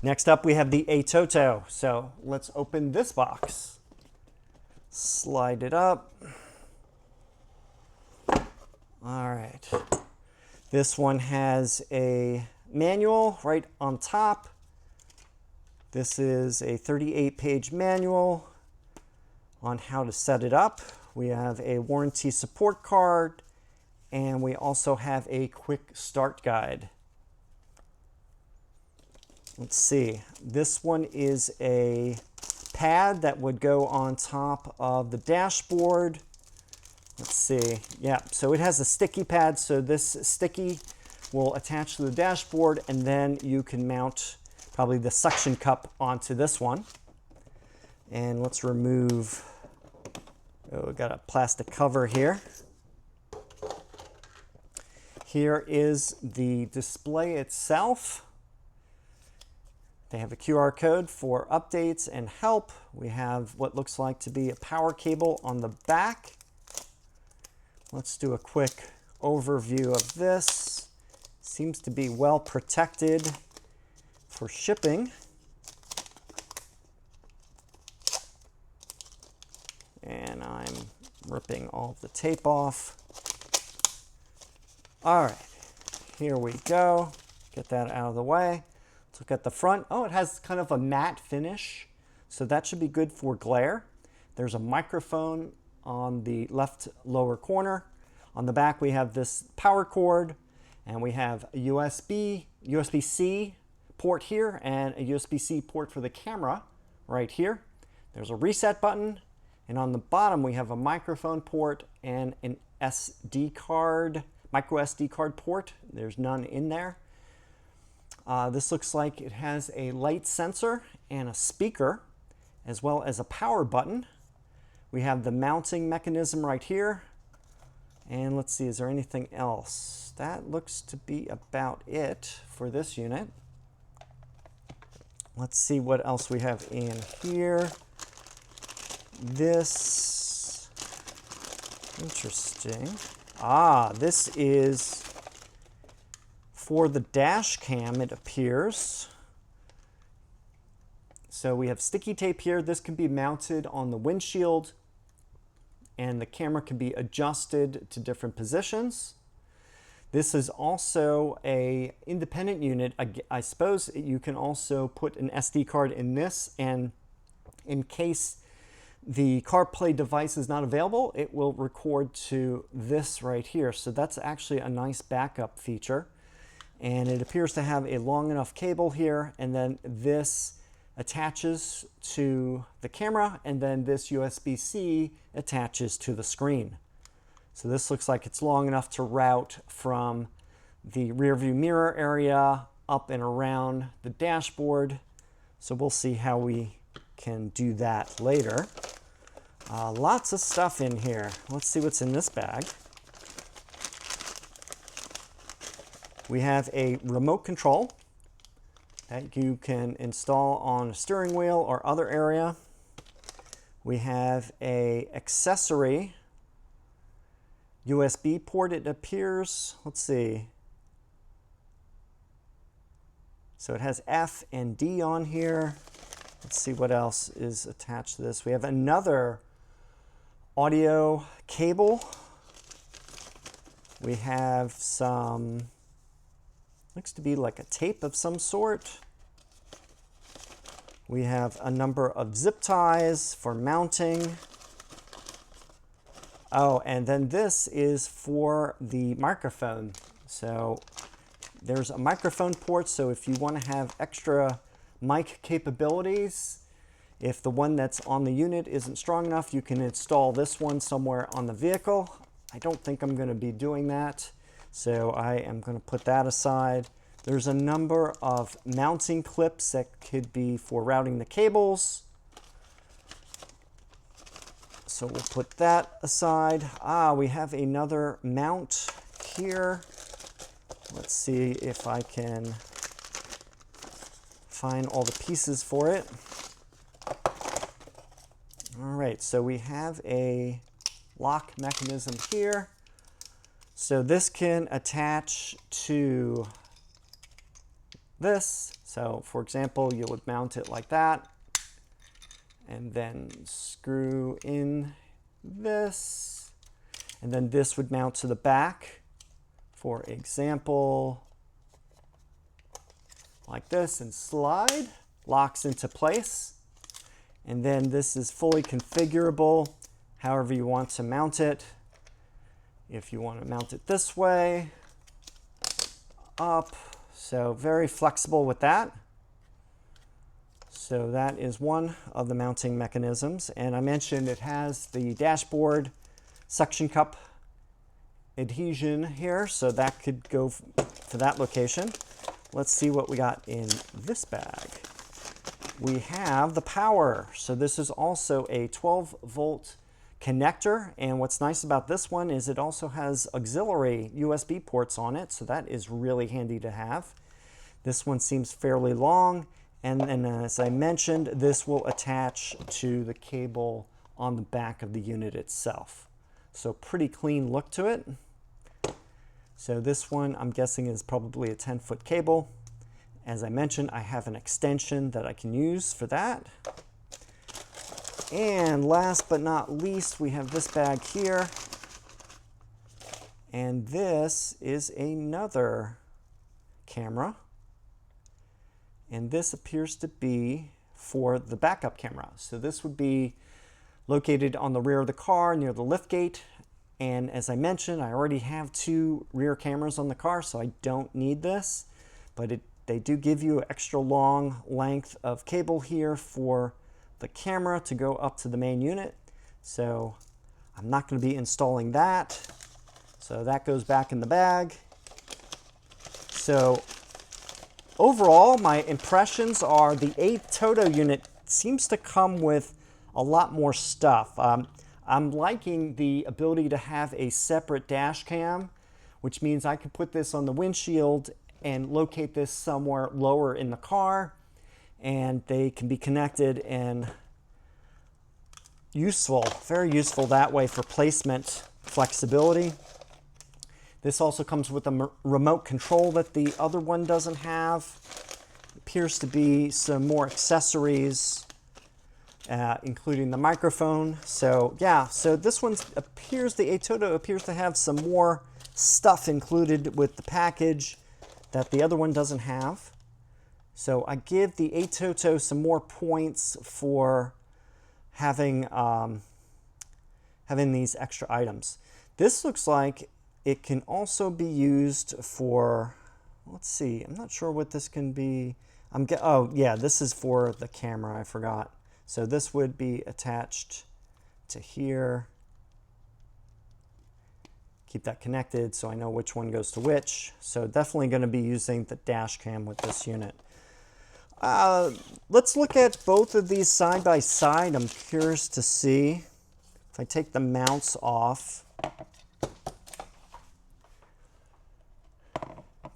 Next up, we have the Atoto. So let's open this box. Slide it up. All right. This one has a manual right on top. This is a 38-page manual on how to set it up. We have a warranty support card, and we also have a quick start guide. Let's see. This one is a pad that would go on top of the dashboard. Let's see. Yeah, so it has a sticky pad, so this sticky will attach to the dashboard, and then you can mount probably the suction cup onto this one. And let's remove, we got a plastic cover here. Here is the display itself. They have a QR code for updates and help. We have what looks like to be a power cable on the back. Let's do a quick overview of this. Seems to be well protected for shipping. And I'm ripping all of the tape off. All right, here we go. Get that out of the way. Let's look at the front. Oh, it has kind of a matte finish, so that should be good for glare. There's a microphone on the left lower corner. On the back, we have this power cord, and we have a USB-C port here, and a USB-C port for the camera right here. There's a reset button, and on the bottom, we have a microphone port and an SD card, micro SD card port. There's none in there. This looks like it has a light sensor and a speaker, as well as a power button. We have the mounting mechanism right here. And let's see, is there anything else? That looks to be about it for this unit. Let's see what else we have in here. This, interesting. This is for the Dashcam, it appears. So we have sticky tape here. This can be mounted on the windshield, and the camera can be adjusted to different positions. This is also an independent unit. I suppose you can also put an SD card in this, and in case the CarPlay device is not available, it will record to this right here. So that's actually a nice backup feature. And it appears to have a long enough cable here, and then this attaches to the camera, and then this USB-C attaches to the screen. So this looks like it's long enough to route from the rear view mirror area up and around the dashboard. So we'll see how we can do that later. Lots of stuff in here. Let's see what's in this bag. We have a remote control that you can install on a steering wheel or other area. We have an accessory USB port, it appears. Let's see. So it has F and D on here. Let's see what else is attached to this. We have another audio cable. We have some, looks to be like a tape of some sort. We have a number of zip ties for mounting. Oh, and then this is for the microphone. So there's a microphone port, so if you want to have extra mic capabilities, if the one that's on the unit isn't strong enough, you can install this one somewhere on the vehicle. I don't think I'm going to be doing that, so I am going to put that aside. There's a number of mounting clips that could be for routing the cables. So we'll put that aside. We have another mount here. Let's see if I can find all the pieces for it. All right, so we have a lock mechanism here. So this can attach to this. So for example, you would mount it like that and then screw in this, and then this would mount to the back, for example, like this, and slide, locks into place. And then this is fully configurable however you want to mount it. If you want to mount it this way, up, so very flexible with that. So that is one of the mounting mechanisms. And I mentioned it has the dashboard suction cup adhesion here, so that could go to that location. Let's see what we got in this bag. We have the power. So this is also a 12-volt connector, and what's nice about this one is it also has auxiliary USB ports on it, so that is really handy to have. This one seems fairly long, and as I mentioned, this will attach to the cable on the back of the unit itself. So pretty clean look to it. So this one, I'm guessing, is probably a 10-foot cable. As I mentioned, I have an extension that I can use for that. And last but not least, we have this bag here. And this is another camera. And this appears to be for the backup camera. So this would be located on the rear of the car near the liftgate. And as I mentioned, I already have 2 rear cameras on the car, so I don't need this. But they do give you an extra long length of cable here for the camera to go up to the main unit. So I'm not going to be installing that. So that goes back in the bag. So overall, my impressions are the Atoto unit seems to come with a lot more stuff. I'm liking the ability to have a separate dash cam, which means I could put this on the windshield and locate this somewhere lower in the car, and they can be connected and useful, very useful that way for placement flexibility. This also comes with a remote control that the other one doesn't have. Appears to be some more accessories, including the microphone. So yeah, so this one appears, the Atoto appears to have some more stuff included with the package that the other one doesn't have. So I give the Atoto some more points for having these extra items. This looks like it can also be used for, let's see, I'm not sure what this can be. Oh yeah, this is for the camera, I forgot. So this would be attached to here. Keep that connected so I know which one goes to which. So definitely going to be using the dash cam with this unit. Let's look at both of these side by side. I'm curious to see if I take the mounts off.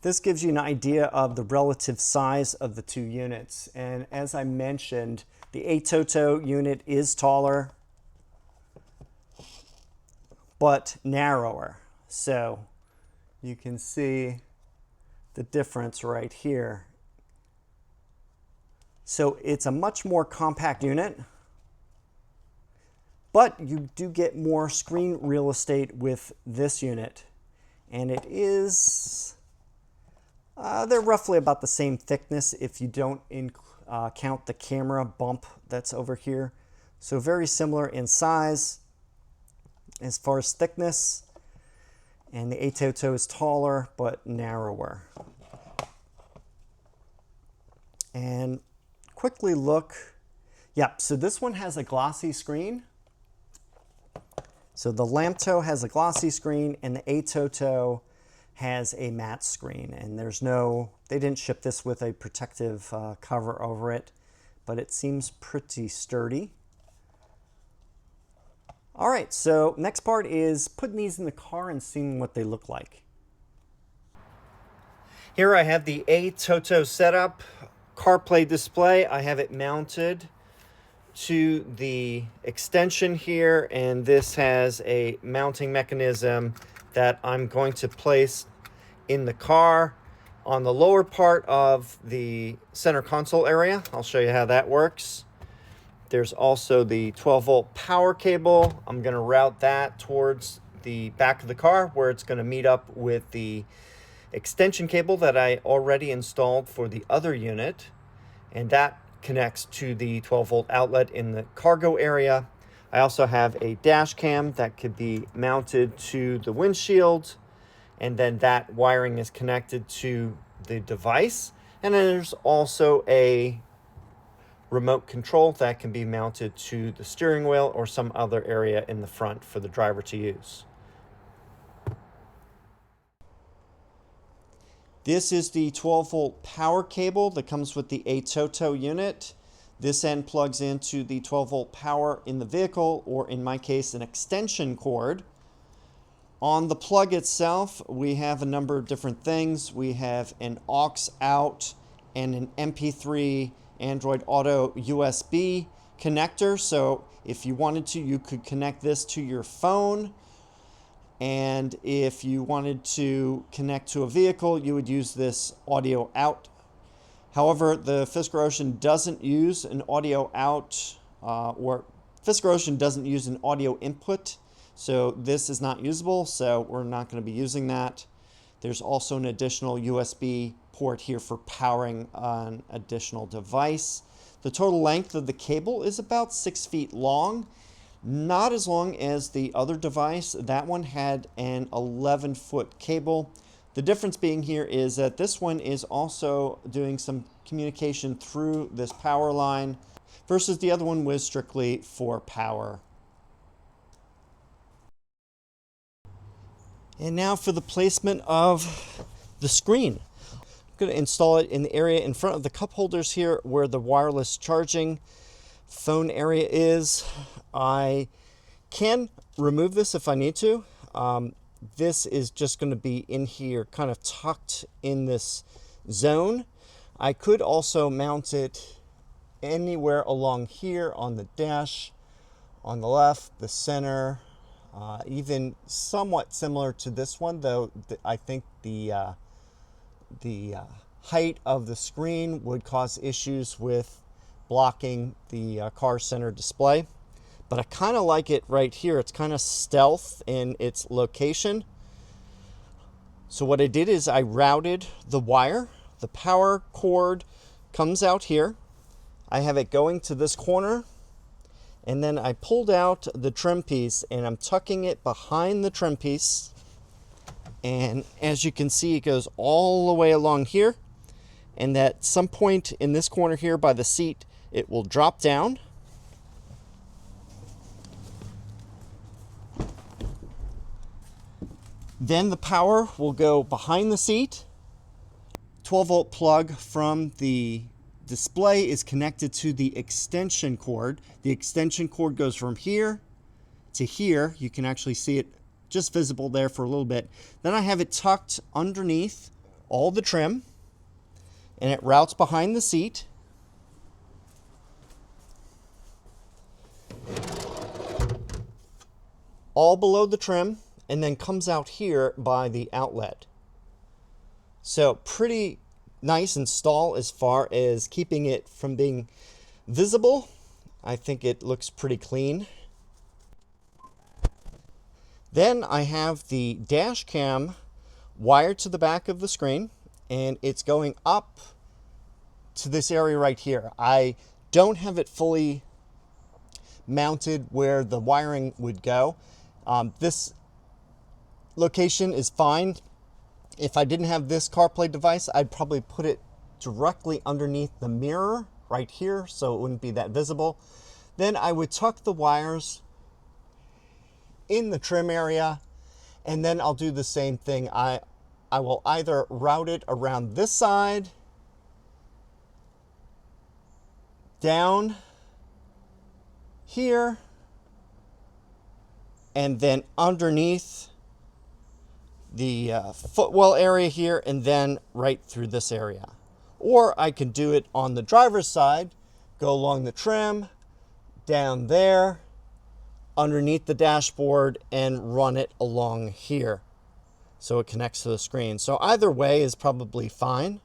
This gives you an idea of the relative size of the 2 units. And as I mentioned, the Atoto unit is taller, but narrower. So you can see the difference right here. So it's a much more compact unit, but you do get more screen real estate with this unit. And it is, they're roughly about the same thickness if you don't count the camera bump that's over here. So very similar in size as far as thickness. And the Atoto is taller but narrower. And quickly look, yep, so this one has a glossy screen. So the Lamtto has a glossy screen and the Atoto has a matte screen, and there's no, they didn't ship this with a protective cover over it, but it seems pretty sturdy. All right, so next part is putting these in the car and seeing what they look like. Here I have the Atoto setup, CarPlay display. I have it mounted to the extension here, and this has a mounting mechanism that I'm going to place in the car. On the lower part of the center console area, I'll show you how that works. There's also the 12-volt power cable. I'm going to route that towards the back of the car where it's going to meet up with the extension cable that I already installed for the other unit. And that connects to the 12-volt outlet in the cargo area. I also have a dash cam that could be mounted to the windshield, and then that wiring is connected to the device. And then there's also a remote control that can be mounted to the steering wheel or some other area in the front for the driver to use. This is the 12-volt power cable that comes with the Atoto unit. This end plugs into the 12-volt power in the vehicle, or in my case, an extension cord. On the plug itself, we have a number of different things. We have an aux out and an MP3 Android Auto USB connector. So if you wanted to, you could connect this to your phone. And if you wanted to connect to a vehicle, you would use this audio out. However, the Fisker Ocean doesn't use an audio out, or Fisker Ocean doesn't use an audio input. So this is not usable, so we're not going to be using that. There's also an additional USB port here for powering an additional device. The total length of the cable is about 6 feet long. Not as long as the other device. That one had an 11-foot cable. The difference being here is that this one is also doing some communication through this power line versus the other one was strictly for power. And now for the placement of the screen. I'm going to install it in the area in front of the cup holders here where the wireless charging phone area is. I can remove this if I need to. This is just going to be in here, kind of tucked in this zone. I could also mount it anywhere along here on the dash, on the left, the center, even somewhat similar to this one, though I think the height of the screen would cause issues with blocking the car center display. But I kind of like it right here. It's kind of stealth in its location. So what I did is I routed the wire. The power cord comes out here. I have it going to this corner. And then I pulled out the trim piece and I'm tucking it behind the trim piece. And as you can see, it goes all the way along here. And at some point in this corner here by the seat, it will drop down. Then the power will go behind the seat. 12-volt plug from the display is connected to the extension cord. The extension cord goes from here to here. You can actually see it just visible there for a little bit. Then I have it tucked underneath all the trim, and it routes behind the seat. All below the trim, and then comes out here by the outlet. So pretty nice install as far as keeping it from being visible. I think it looks pretty clean. Then I have the dash cam wired to the back of the screen, and it's going up to this area right here. I don't have it fully mounted where the wiring would go. This location is fine. If I didn't have this CarPlay device, I'd probably put it directly underneath the mirror right here so it wouldn't be that visible. Then I would tuck the wires in the trim area, and then I'll do the same thing. I will either route it around this side, down here, and then underneath the footwell area here, and then right through this area. Or I can do it on the driver's side, go along the trim, down there, underneath the dashboard, and run it along here. so it connects to the screen. So either way is probably fine.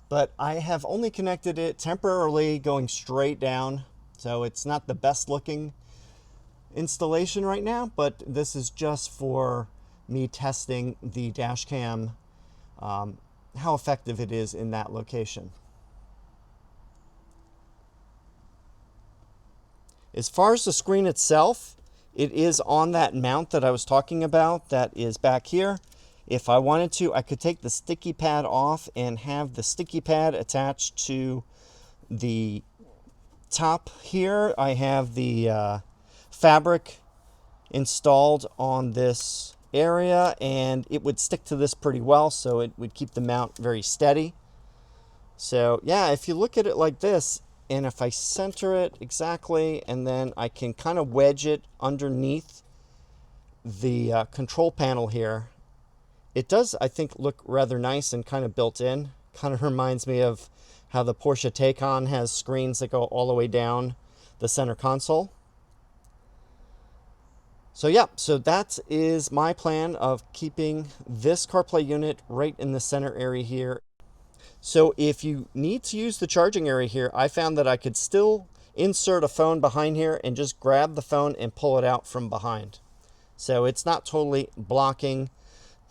But I have only connected it temporarily going straight down. So it's not the best looking installation right now, but this is just for me testing the Dashcam, how effective it is in that location. As far as the screen itself, it is on that mount that I was talking about that is back here. If I wanted to, I could take the sticky pad off and have the sticky pad attached to the top here. I have the fabric installed on this area, and it would stick to this pretty well, so it would keep the mount very steady. So yeah, if you look at it like this, and if I center it exactly, and then I can kind of wedge it underneath the control panel here, it does, I think, look rather nice and kind of built in. Kind of reminds me of how the Porsche Taycan has screens that go all the way down the center console. So yeah, so that is my plan of keeping this CarPlay unit right in the center area here. So if you need to use the charging area here, I found that I could still insert a phone behind here and just grab the phone and pull it out from behind. So it's not totally blocking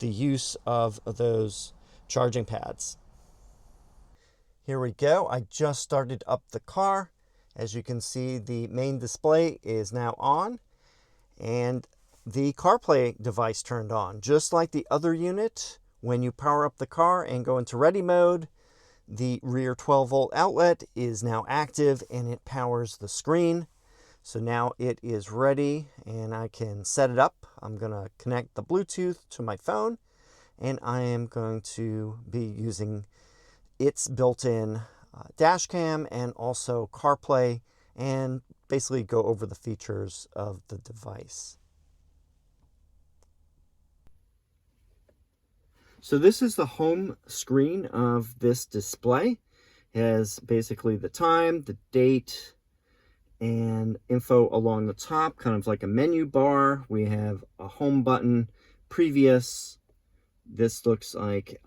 the use of those charging pads. Here we go. I just started up the car. As you can see, the main display is now on, and the CarPlay device turned on. Just like the other unit, when you power up the car and go into ready mode, the rear 12-volt outlet is now active and it powers the screen. So now it is ready and I can set it up. I'm going to connect the Bluetooth to my phone, and I am going to be using its built-in Dashcam and also CarPlay, and basically go over the features of the device. So this is the home screen of this display. It has basically the time, the date, and info along the top, kind of like a menu bar. We have a home button, previous. This looks like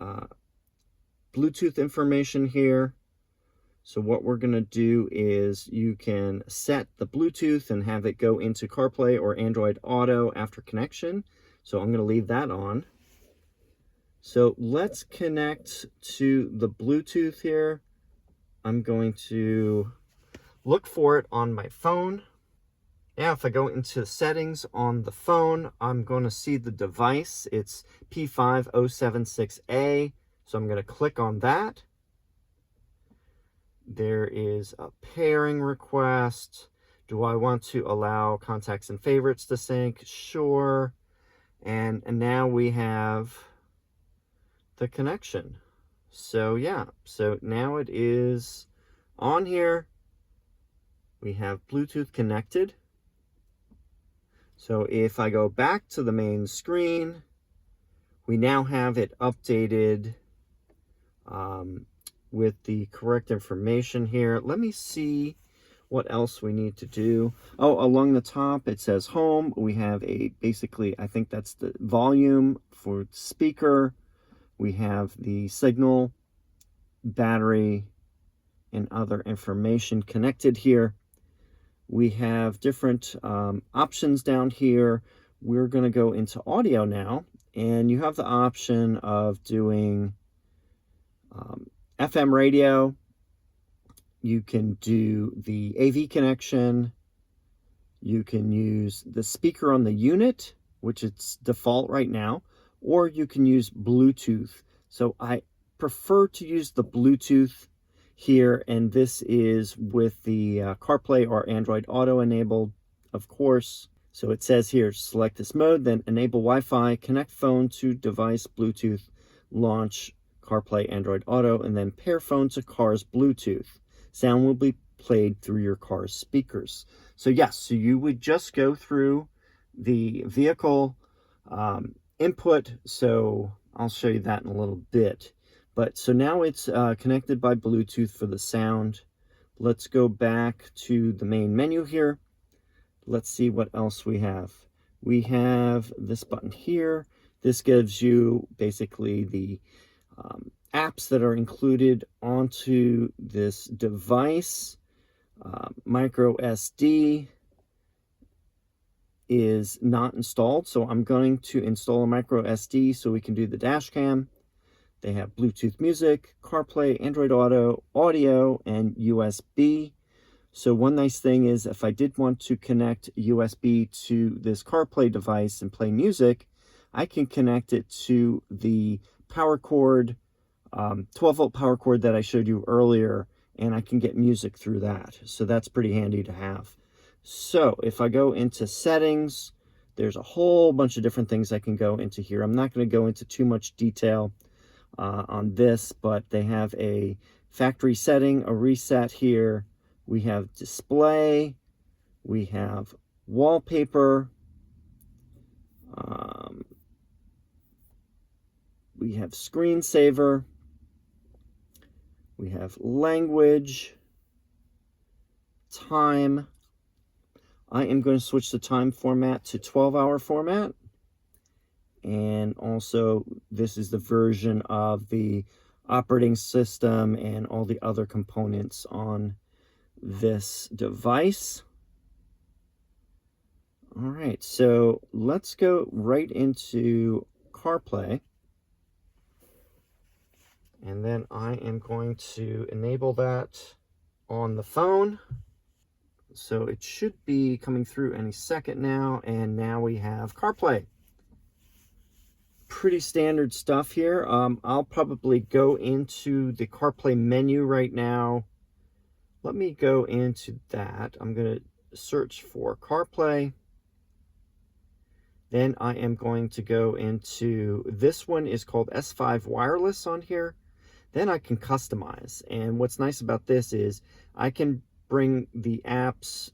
Bluetooth information here. So what we're going to do is you can set the Bluetooth and have it go into CarPlay or Android Auto after connection. So I'm going to leave that on. So let's connect to the Bluetooth here. I'm going to look for it on my phone. Now if I go into settings on the phone, I'm going to see the device. It's P5076A. So I'm going to click on that. There is a pairing request. Do I want to allow contacts and favorites to sync? Sure. And now we have the connection. So yeah, so now it is on here. We have Bluetooth connected. So if I go back to the main screen, we now have it updated with the correct information here. Let me see what else we need to do. Oh, along the top it says home. We have a, basically, I think that's the volume for speaker. We have the signal, battery, and other information connected here. We have different options down here. We're going to go into audio now, and you have the option of doing FM radio. You can do the AV connection. You can use the speaker on the unit, which it's default right now, or you can use Bluetooth. So I prefer to use the Bluetooth here, and this is with the CarPlay or Android Auto enabled, of course. So it says here, select this mode, then enable Wi-Fi, connect phone to device Bluetooth, launch CarPlay Android Auto, and then pair phone to car's Bluetooth. Sound will be played through your car's speakers. So yes, so you would just go through the vehicle input. So I'll show you that in a little bit. But so now it's connected by Bluetooth for the sound. Let's go back to the main menu here. Let's see what else we have. We have this button here. This gives you basically the apps that are included onto this device. Micro SD is not installed, so I'm going to install a micro SD so we can do the Dashcam. They have Bluetooth music, CarPlay, Android Auto, audio, and USB. So one nice thing is if I did want to connect USB to this CarPlay device and play music, I can connect it to the power cord, 12-volt power cord that I showed you earlier, and I can get music through that. So that's pretty handy to have. So if I go into settings, there's a whole bunch of different things I can go into here. I'm not going to go into too much detail on this, but they have a factory setting, a reset here. We have display, we have wallpaper, we have screensaver, we have language, time. I am going to switch the time format to 12-hour format. And also, this is the version of the operating system and all the other components on this device. All right, so let's go right into CarPlay. And then I am going to enable that on the phone. So it should be coming through any second now. And now we have CarPlay. Pretty standard stuff here. I'll probably go into the CarPlay menu right now. Let me go into that. I'm going to search for CarPlay. Then I am going to go into, this one is called S5 Wireless on here. Then I can customize. And what's nice about this is I can bring the apps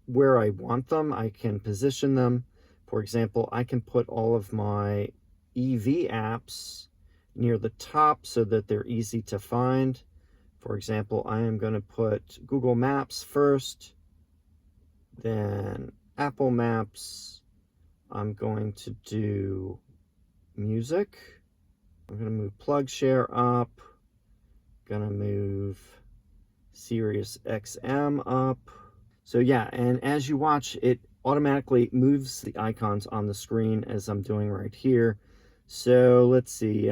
where I want them. I can position them. For example, I can put all of my EV apps near the top so that they're easy to find. For example, I am going to put Google Maps first, then Apple Maps. I'm going to do music. I'm going to move plug share up. Going to move Sirius XM up. So yeah, and as you watch, it automatically moves the icons on the screen as I'm doing right here. So let's see.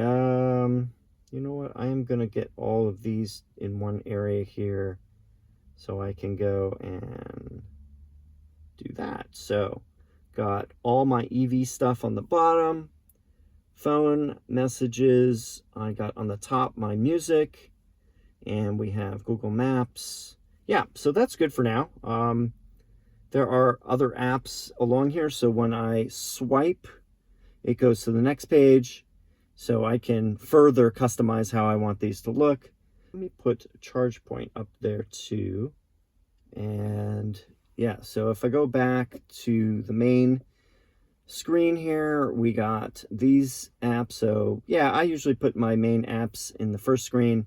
You know what? I am going to get all of these in one area here so I can go and do that. So got all my EV stuff on the bottom, phone messages. I got on the top my music, and we have Google Maps. Yeah, so that's good for now. There are other apps along here. So when I swipe, it goes to the next page. So I can further customize how I want these to look. Let me put charge point up there too. And yeah, so if I go back to the main screen here, we got these apps. So yeah, I usually put my main apps in the first screen,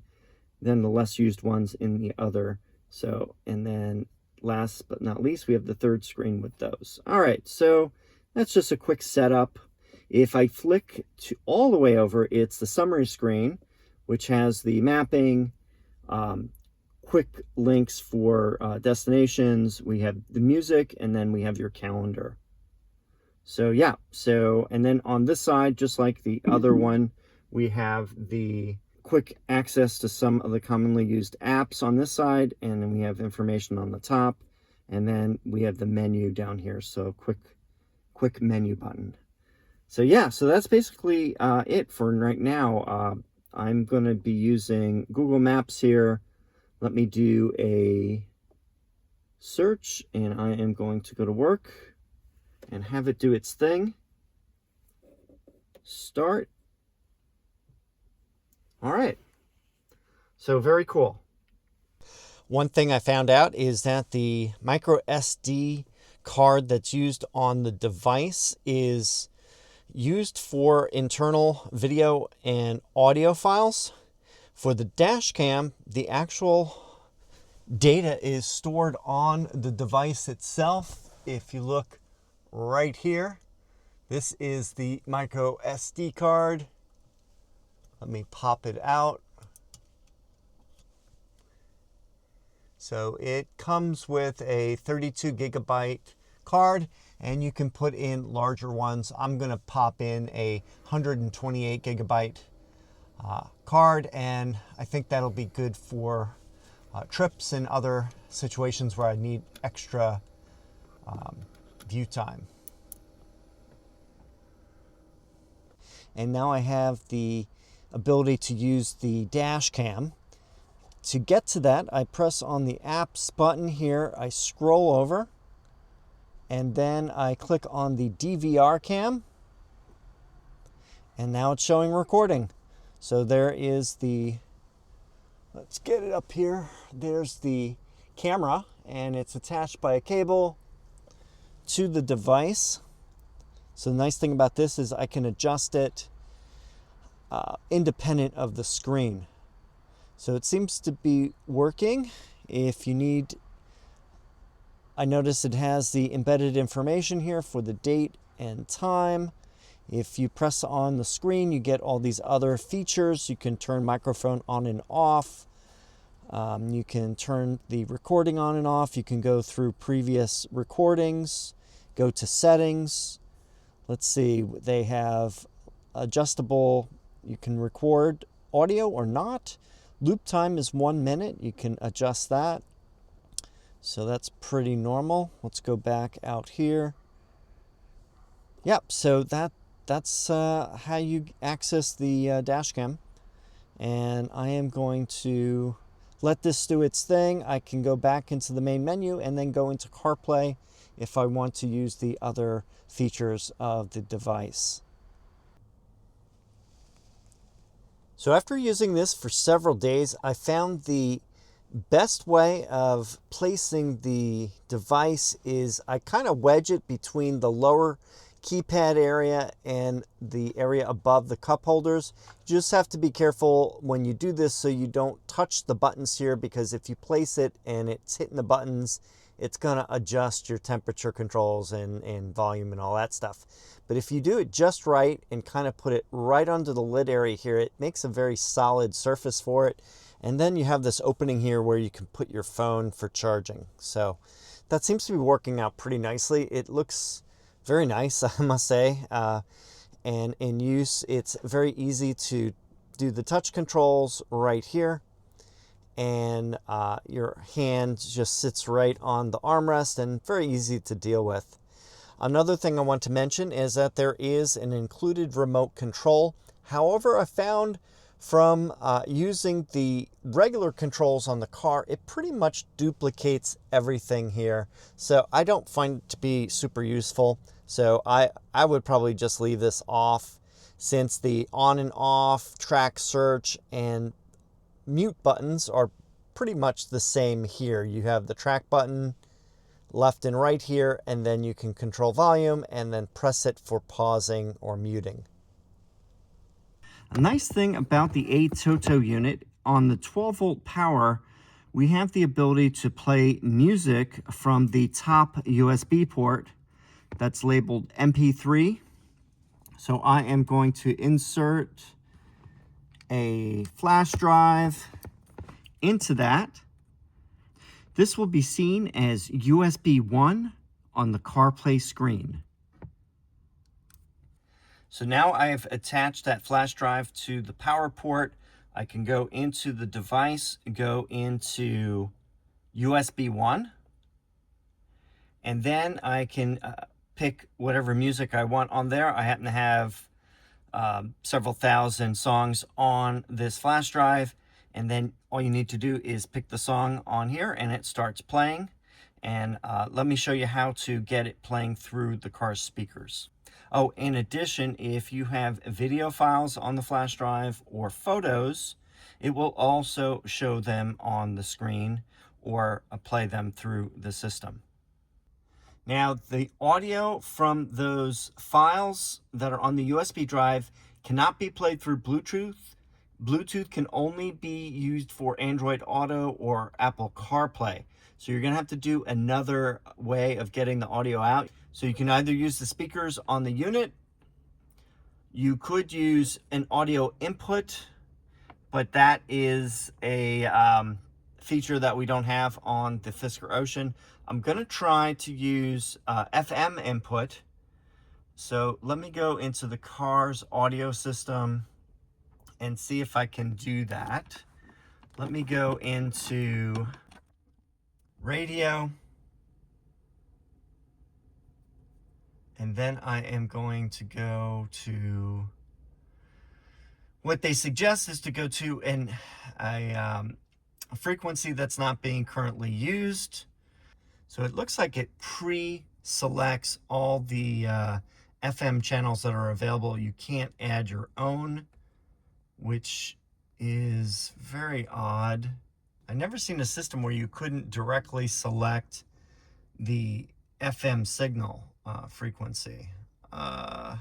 then the less used ones in the other. So, and then last but not least, we have the third screen with those. All right, so that's just a quick setup. If I flick to all the way over, it's the summary screen, which has the mapping, quick links for destinations. We have the music, and then we have your calendar. So yeah, so, and then on this side, just like the other one, we have the quick access to some of the commonly used apps on this side, and then we have information on the top, and then we have the menu down here. So quick menu button. So yeah, so that's basically it for right now. I'm going to be using Google Maps here. Let me do a search, and I am going to go to work and have it do its thing. Start. All right. So very cool. One thing I found out is that the micro SD card that's used on the device is used for internal video and audio files. For the Dashcam, the actual data is stored on the device itself. If you look right here, This is the micro SD card. Let me pop it out. So it comes with a 32 gigabyte card, and you can put in larger ones. I'm going to pop in a 128 gigabyte card, and I think that'll be good for trips and other situations where I need extra view time. And now I have the ability to use the Dashcam. To get to that, I press on the apps button here, I scroll over, and then I click on the DVR cam, and now it's showing recording. So there is the, let's get it up here, there's the camera, and it's attached by a cable to the device. So the nice thing about this is I can adjust it independent of the screen. So it seems to be working. If you need, I notice it has the embedded information here for the date and time. If you press on the screen, you get all these other features. You can turn microphone on and off. You can turn the recording on and off. You can go through previous recordings, go to settings. Let's see, they have adjustable, you can record audio or not. Loop time is 1 minute. You can adjust that. So that's pretty normal. Let's go back out here. Yep, so that's how you access the Dashcam. And I am going to let this do its thing. I can go back into the main menu and then go into CarPlay if I want to use the other features of the device. So after using this for several days, I found the best way of placing the device is I kind of wedge it between the lower keypad area and the area above the cup holders. You just have to be careful when you do this so you don't touch the buttons here, because if you place it and it's hitting the buttons, it's going to adjust your temperature controls and volume and all that stuff. But if you do it just right and kind of put it right under the lid area here, it makes a very solid surface for it. And then you have this opening here where you can put your phone for charging. So that seems to be working out pretty nicely. It looks very nice, I must say. And in use, it's very easy to do the touch controls right here. And your hand just sits right on the armrest and very easy to deal with. Another thing I want to mention is that there is an included remote control. However, I found from using the regular controls on the car, it pretty much duplicates everything here. So I don't find it to be super useful. So I would probably just leave this off, since the on and off, track search, and mute buttons are pretty much the same here. You have the track button left and right here, and then you can control volume and then press it for pausing or muting. A nice thing about the Atoto unit, on the 12-volt power, we have the ability to play music from the top USB port that's labeled MP3. So I am going to insert a flash drive into that. This will be seen as USB 1 on the CarPlay screen. So now I have attached that flash drive to the power port. I can go into the device, go into USB 1, and then I can pick whatever music I want on there. I happen to have several thousand songs on this flash drive, and then all you need to do is pick the song on here and it starts playing. And let me show you how to get it playing through the car's speakers. Oh, in addition, if you have video files on the flash drive or photos, it will also show them on the screen or play them through the system. Now, the audio from those files that are on the USB drive cannot be played through Bluetooth. Bluetooth can only be used for Android Auto or Apple CarPlay. So you're gonna have to do another way of getting the audio out. So you can either use the speakers on the unit, you could use an audio input, but that is a feature that we don't have on the Fisker Ocean. I'm gonna try to use FM input. So let me go into the car's audio system and see if I can do that. Let me go into radio. And then I am going to go to, what they suggest is to go to a frequency that's not being currently used. So it looks like it pre-selects all the FM channels that are available. You can't add your own, which is very odd. I've never seen a system where you couldn't directly select the FM signal frequency. So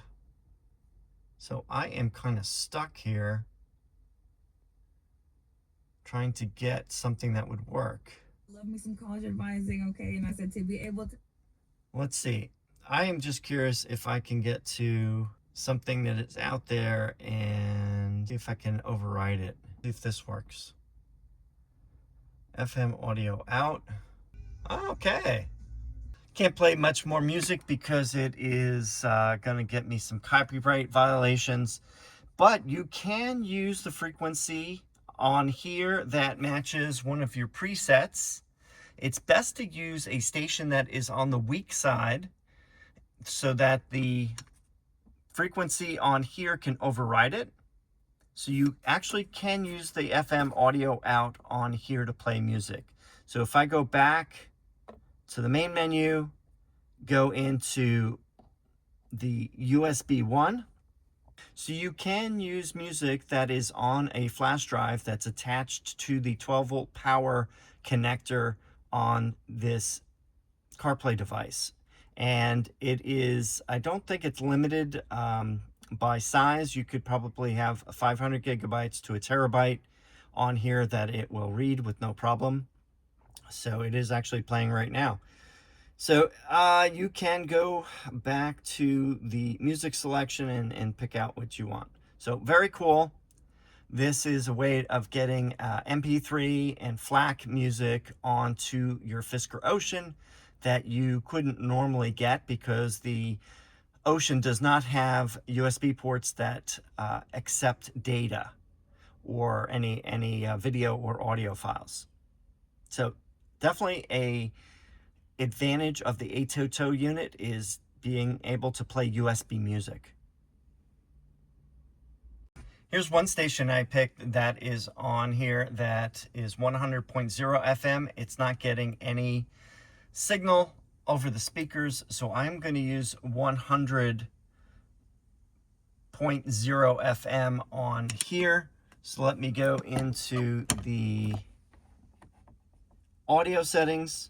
I am kind of stuck here trying to get something that would work. Love me some college advising, okay? And I said to be able to. Let's see. I am just curious if I can get to something that is out there and see if I can override it. See if this works. FM audio out. Okay. Can't play much more music because it is going to get me some copyright violations. But you can use the frequency on here that matches one of your presets. It's best to use a station that is on the weak side so that the frequency on here can override it. So you actually can use the FM audio out on here to play music. So if I go back to the main menu, go into the USB 1. So you can use music that is on a flash drive that's attached to the 12-volt power connector on this CarPlay device. And it is, I don't think it's limited by size. You could probably have 500 gigabytes to a terabyte on here that it will read with no problem. So it is actually playing right now. So you can go back to the music selection and pick out what you want. So very cool. This is a way of getting MP3 and FLAC music onto your Fisker Ocean that you couldn't normally get because the Ocean does not have USB ports that accept data or any video or audio files. So definitely a advantage of the Atoto unit is being able to play USB music. Here's one station I picked that is on here that is 100.0 FM. It's not getting any signal over the speakers, so I'm going to use 100.0 FM on here. So let me go into the audio settings.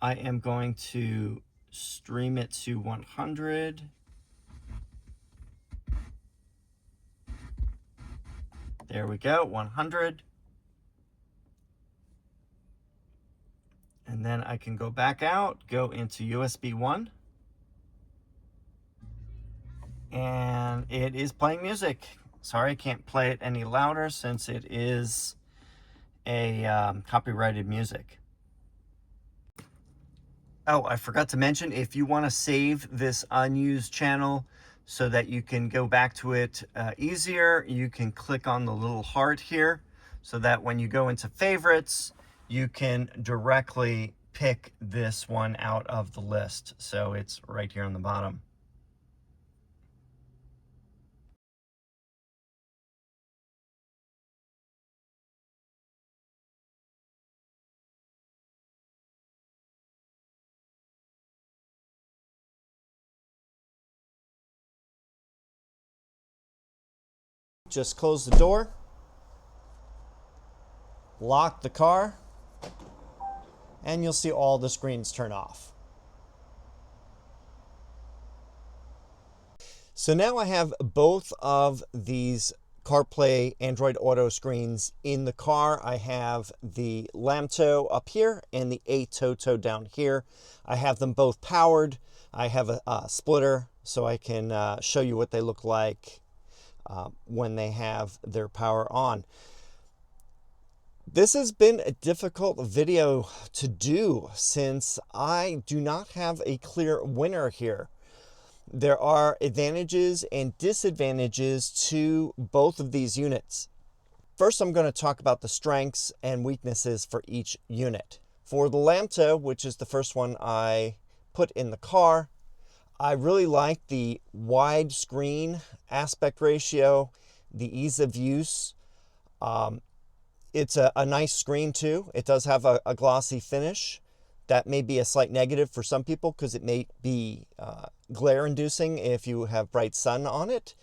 I am going to stream it to 100. There we go, 100. And then I can go back out, go into USB 1. And it is playing music. Sorry, I can't play it any louder since it is a copyrighted music. Oh, I forgot to mention, if you want to save this unused channel so that you can go back to it easier, you can click on the little heart here so that when you go into favorites, you can directly pick this one out of the list. So it's right here on the bottom. Just close the door, lock the car, and you'll see all the screens turn off. So now I have both of these CarPlay Android Auto screens in the car. I have the Lamtto up here and the Atoto down here. I have them both powered. I have a splitter so I can show you what they look like when they have their power on. This has been a difficult video to do since I do not have a clear winner here. There are advantages and disadvantages to both of these units. First, I'm going to talk about the strengths and weaknesses for each unit. For the Lamtto, which is the first one I put in the car, I really like the wide screen aspect ratio, the ease of use. It's a nice screen too. It does have a glossy finish. That may be a slight negative for some people because it may be glare inducing if you have bright sun on it.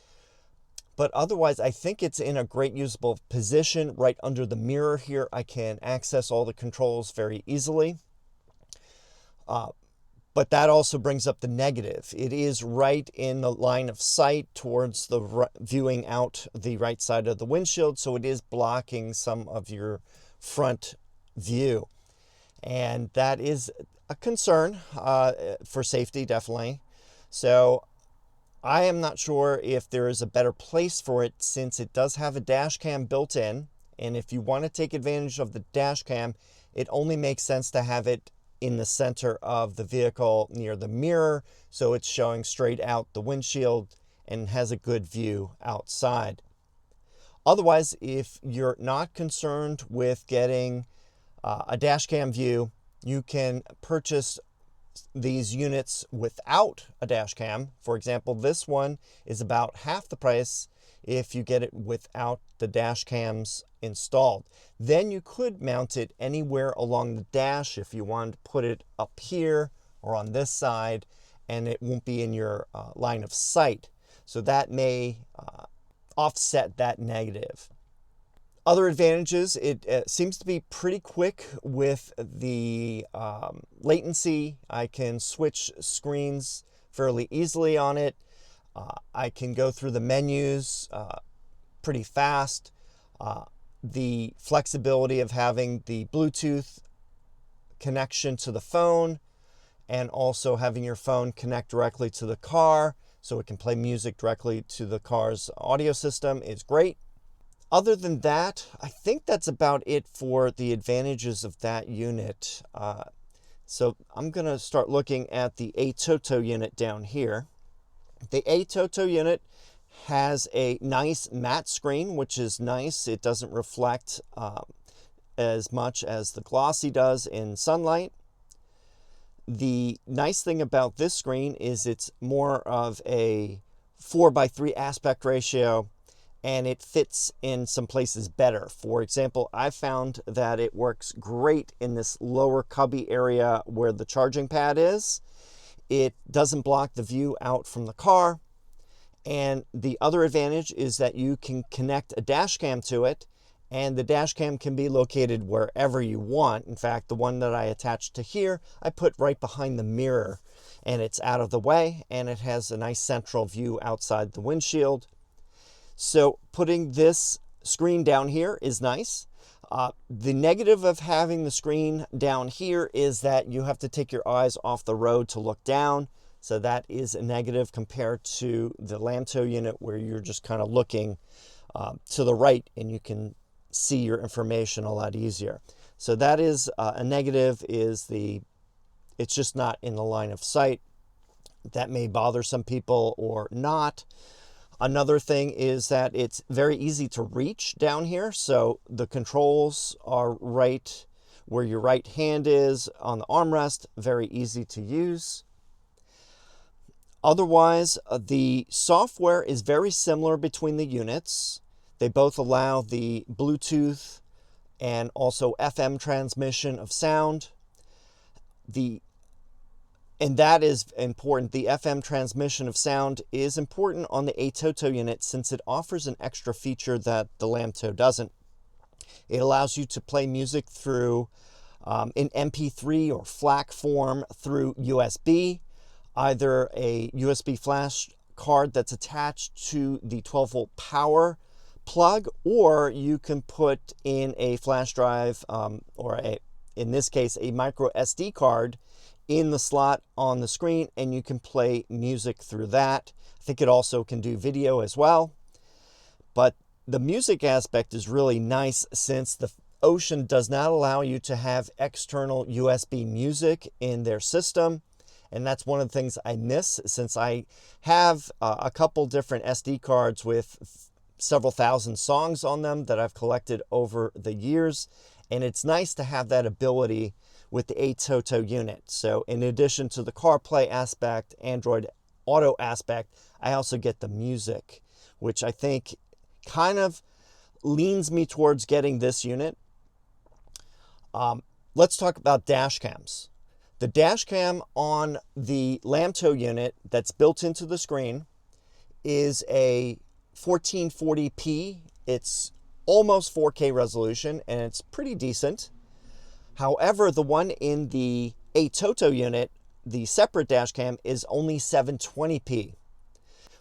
But otherwise, I think it's in a great usable position right under the mirror here. I can access all the controls very easily. But that also brings up the negative. It is right in the line of sight towards the viewing out the right side of the windshield, so it is blocking some of your front view. And that is a concern for safety, definitely. So I am not sure if there is a better place for it since it does have a dash cam built in. And if you want to take advantage of the dash cam, it only makes sense to have it in the center of the vehicle near the mirror, so it's showing straight out the windshield and has a good view outside. Otherwise, if you're not concerned with getting a dash cam view, you can purchase these units without a dash cam. For example, this one is about half the price if you get it without the dash cams installed. Then you could mount it anywhere along the dash if you wanted to put it up here or on this side, and it won't be in your line of sight. So that may offset that negative. Other advantages, it seems to be pretty quick with the latency. I can switch screens fairly easily on it. I can go through the menus pretty fast. The flexibility of having the Bluetooth connection to the phone and also having your phone connect directly to the car so it can play music directly to the car's audio system is great. Other than that, I think that's about it for the advantages of that unit. So I'm going to start looking at the Atoto unit down here. The Atoto unit has a nice matte screen, which is nice. It doesn't reflect as much as the glossy does in sunlight. The nice thing about this screen is it's more of a 4:3 aspect ratio, and it fits in some places better. For example, I found that it works great in this lower cubby area where the charging pad is. It doesn't block the view out from the car. And the other advantage is that you can connect a dash cam to it, and the dash cam can be located wherever you want. In fact, the one that I attached to here, I put right behind the mirror, and it's out of the way, and it has a nice central view outside the windshield. So putting this screen down here is nice. The negative of having the screen down here is that you have to take your eyes off the road to look down. So that is a negative compared to the Lamtto unit where you're just kind of looking to the right and you can see your information a lot easier. So that is a negative, is it's just not in the line of sight. That may bother some people or not. Another thing is that it's very easy to reach down here. So the controls are right where your right hand is on the armrest, very easy to use. Otherwise, the software is very similar between the units. They both allow the Bluetooth and also FM transmission of sound. And that is important. The FM transmission of sound is important on the Atoto unit since it offers an extra feature that the Lamtto doesn't. It allows you to play music through in MP3 or FLAC form through USB, either a USB flash card that's attached to the 12-volt power plug, or you can put in a flash drive in this case, a micro SD card in the slot on the screen, and you can play music through that. I think it also can do video as well. But the music aspect is really nice since the Ocean does not allow you to have external USB music in their system. And that's one of the things I miss, since I have a couple different SD cards with several thousand songs on them that I've collected over the years. And it's nice to have that ability with the Atoto unit. So in addition to the CarPlay aspect, Android Auto aspect, I also get the music, which I think kind of leans me towards getting this unit. Let's talk about Dashcams. The Dashcam on the Lamtto unit that's built into the screen is a 1440p. It's almost 4K resolution, and it's pretty decent. However, the one in the Atoto unit, the separate Dashcam, is only 720p,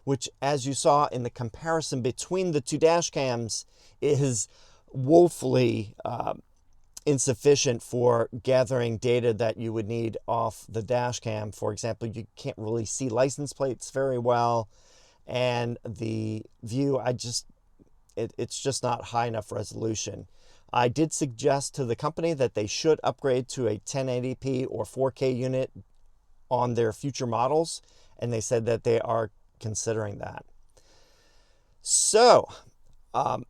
which, as you saw in the comparison between the two Dashcams, is woefully insufficient for gathering data that you would need off the Dashcam. For example, you can't really see license plates very well, and the view, it's just not high enough resolution. I did suggest to the company that they should upgrade to a 1080p or 4K unit on their future models, and they said that they are considering that. So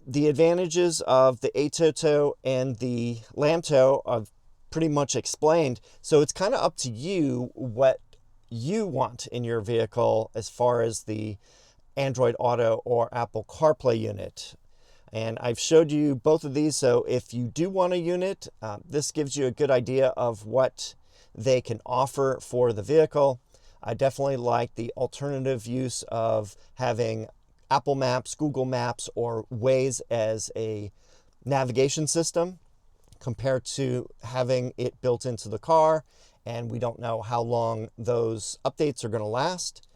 the advantages of the Atoto and the Lamtto are pretty much explained. So it's kind of up to you what you want in your vehicle as far as the Android Auto or Apple CarPlay unit. And I've showed you both of these. So if you do want a unit, this gives you a good idea of what they can offer for the vehicle. I definitely like the alternative use of having Apple Maps, Google Maps, or Waze as a navigation system compared to having it built into the car, and we don't know how long those updates are going to last.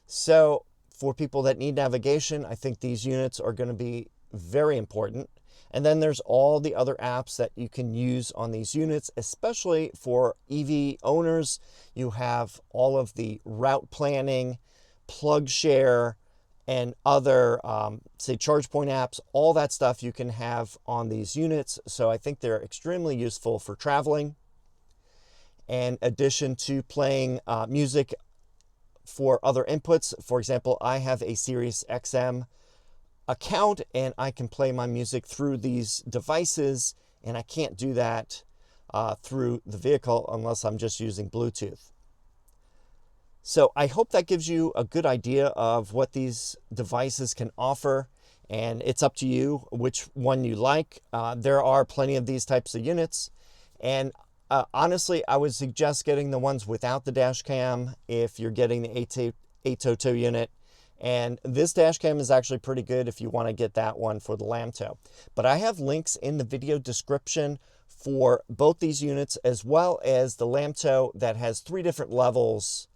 So for people that need navigation, I think these units are going to be very important. And then there's all the other apps that you can use on these units, especially for EV owners. You have all of the route planning, plug share, and other, say, charge point apps. All that stuff you can have on these units. So I think they're extremely useful for traveling. In addition to playing music for other inputs. For example, I have a Sirius XM account, and I can play my music through these devices, and I can't do that through the vehicle unless I'm just using Bluetooth. So I hope that gives you a good idea of what these devices can offer, and it's up to you which one you like. There are plenty of these types of units, and honestly, I would suggest getting the ones without the Dashcam if you're getting the Atoto unit. And this Dashcam is actually pretty good if you want to get that one for the Lamtto. But I have links in the video description for both these units, as well as the Lamtto that has 3 different levels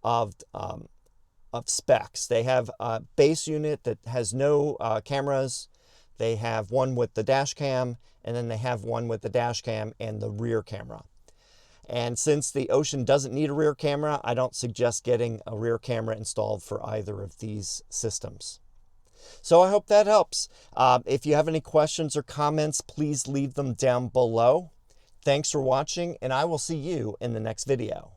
of specs. They have a base unit that has no cameras. They have one with the Dashcam, and then they have one with the Dashcam and the rear camera. And since the Ocean doesn't need a rear camera, I don't suggest getting a rear camera installed for either of these systems. So I hope that helps. If you have any questions or comments, please leave them down below. Thanks for watching, and I will see you in the next video.